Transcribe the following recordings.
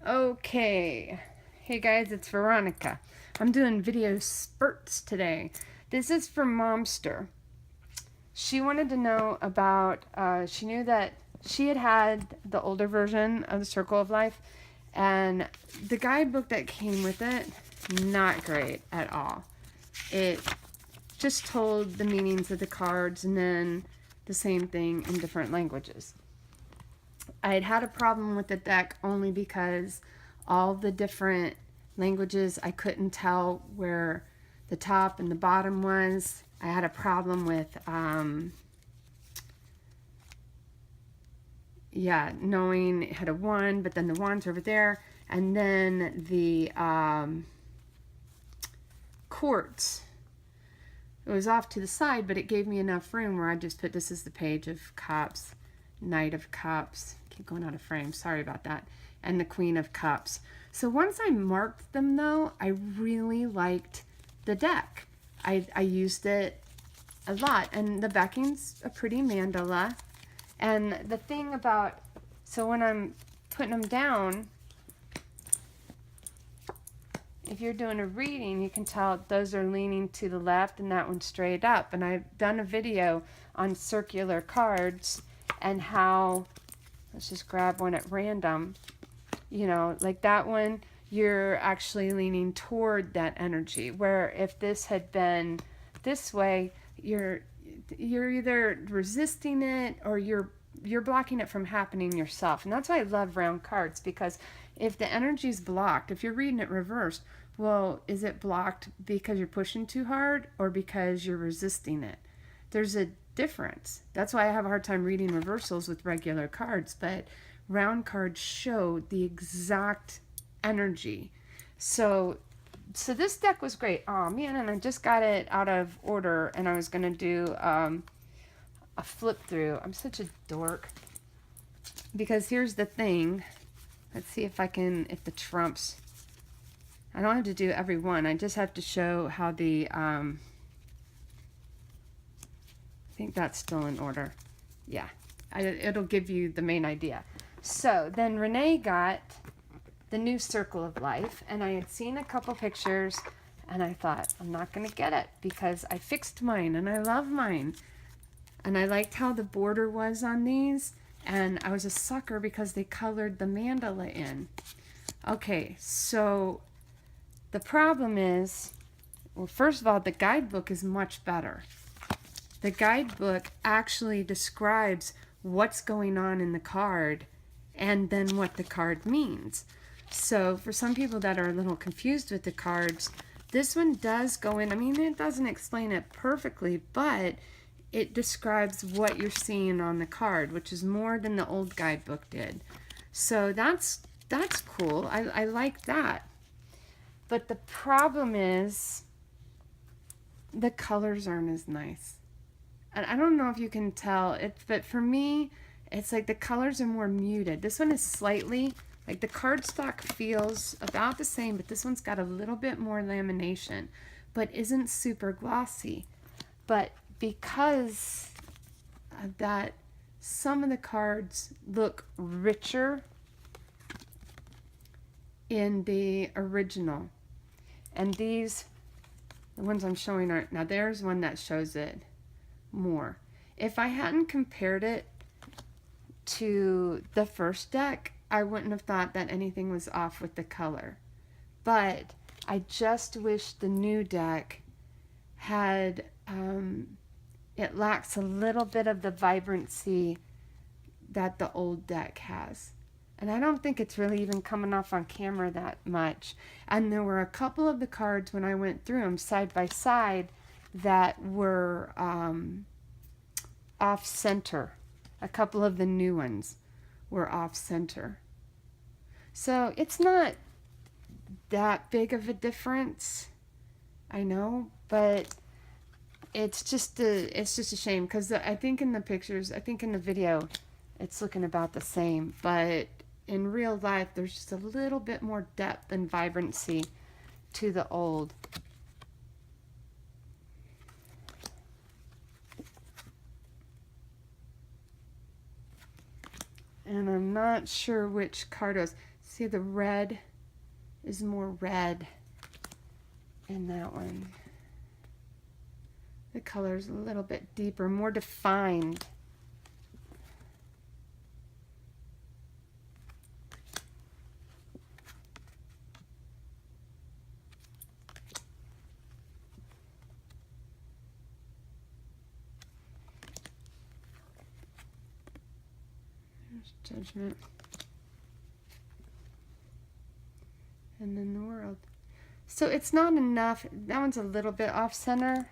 Okay. Hey guys, it's Veronica. I'm doing video spurts today. This is for Momster. She wanted to know about, she knew that she had the older version of the Circle of Life, and the guidebook that came with it, not great at all. It just told the meanings of the cards and then the same thing in different languages. I had a problem with the deck only because all the different languages, I couldn't tell where the top and the bottom was. I had a problem with, knowing it had a 1, but then the 1's over there. And then the quartz, it was off to the side, but it gave me enough room where I just put, this is the Page of Cups, Knight of Cups, keep going out of frame, sorry about that, and the Queen of Cups. So once I marked them though, I really liked the deck. I used it a lot, and the backing's a pretty mandala. And the thing about, so when I'm putting them down, if you're doing a reading, you can tell those are leaning to the left and that one's straight up. And I've done a video on circular cards and how, let's just grab one at random, you know, like that one, you're actually leaning toward that energy. Where if this had been this way, you're either resisting it or you're blocking it from happening yourself. And that's why I love round cards, because if the energy's blocked, if you're reading it reversed, well, is it blocked because you're pushing too hard or because you're resisting it? There's a difference. That's why I have a hard time reading reversals with regular cards, but round cards show the exact energy. So this deck was great. Oh man, and I just got it out of order, and I was gonna do a flip through. I'm such a dork, because here's the thing. Let's see if I can, if the trumps, I don't have to do every one. I just have to show how the I think that's still in order. Yeah, it'll give you the main idea. So then Renee got the new Circle of Life, and I had seen a couple pictures, and I thought, I'm not going to get it because I fixed mine, and I love mine. And I liked how the border was on these, and I was a sucker because they colored the mandala in. Okay, so the problem is, well, first of all, the guidebook is much better. The guidebook actually describes what's going on in the card and then what the card means. So for some people that are a little confused with the cards, this one does go in. I mean, it doesn't explain it perfectly, but it describes what you're seeing on the card, which is more than the old guidebook did. So that's cool. I like that. But the problem is the colors aren't as nice. And I don't know if you can tell it, but for me, it's like the colors are more muted. This one is slightly, like the cardstock feels about the same, but this one's got a little bit more lamination, but isn't super glossy. But because of that, some of the cards look richer in the original. And these, the ones I'm showing aren't, now there's one that shows it more. If I hadn't compared it to the first deck, I wouldn't have thought that anything was off with the color. But I just wish the new deck had, it lacks a little bit of the vibrancy that the old deck has. And I don't think it's really even coming off on camera that much. And there were a couple of the cards when I went through them side by side that were off center. A couple of the new ones were off center. So it's not that big of a difference, I know, but it's just a shame, because I think in the pictures, I think in the video, it's looking about the same, but in real life, there's just a little bit more depth and vibrancy to the old. And I'm not sure which card it was. See, the red is more red in that one. The color is a little bit deeper, more defined. There's Judgment. And then the World. So it's not enough. That one's a little bit off center.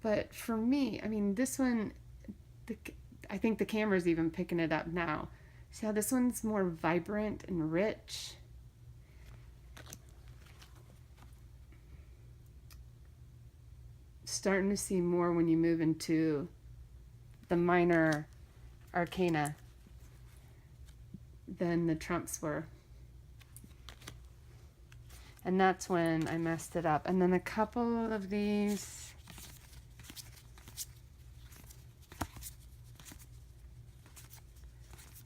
But for me, I mean, this one, I think the camera's even picking it up now. See how this one's more vibrant and rich? Starting to see more when you move into the minor arcana than the trumps were. And that's when I messed it up. And then a couple of these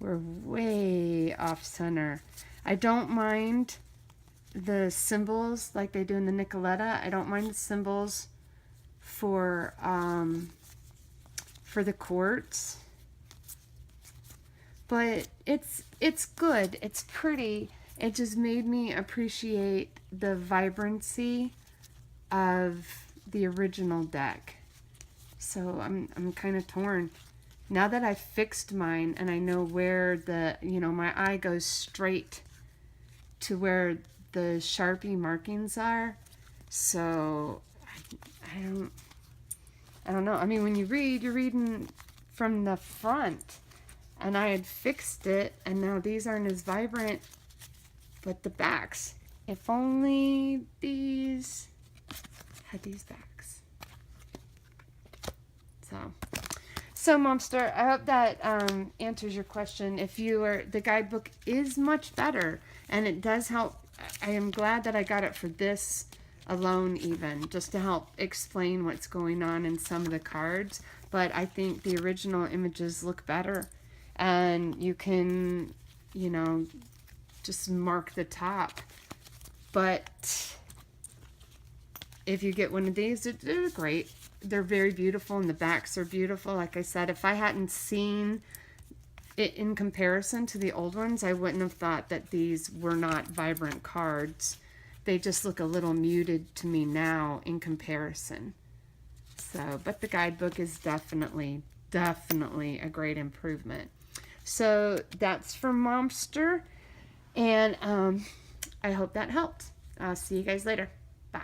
were way off center. I don't mind the symbols like they do in the Nicoletta. I don't mind the symbols for the quartz. But it's good. It's pretty. It just made me appreciate the vibrancy of the original deck. So I'm kind of torn. Now that I've fixed mine and I know where the, my eye goes straight to where the Sharpie markings are. So I don't know. I mean, when you read, you're reading from the front, and I had fixed it, and now these aren't as vibrant, but the backs. If only these had these backs. So Momster, I hope that answers your question. If the guidebook is much better, and it does help. I am glad that I got it for this alone, even just to help explain what's going on in some of the cards. But I think the original images look better, and you can, just mark the top. But if you get one of these, they're great. They're very beautiful, and the backs are beautiful. Like I said, if I hadn't seen it in comparison to the old ones, I wouldn't have thought that these were not vibrant cards. They just look a little muted to me now in comparison. So, but the guidebook is definitely a great improvement. So that's from Momster, and I hope that helped. I'll see you guys later. Bye.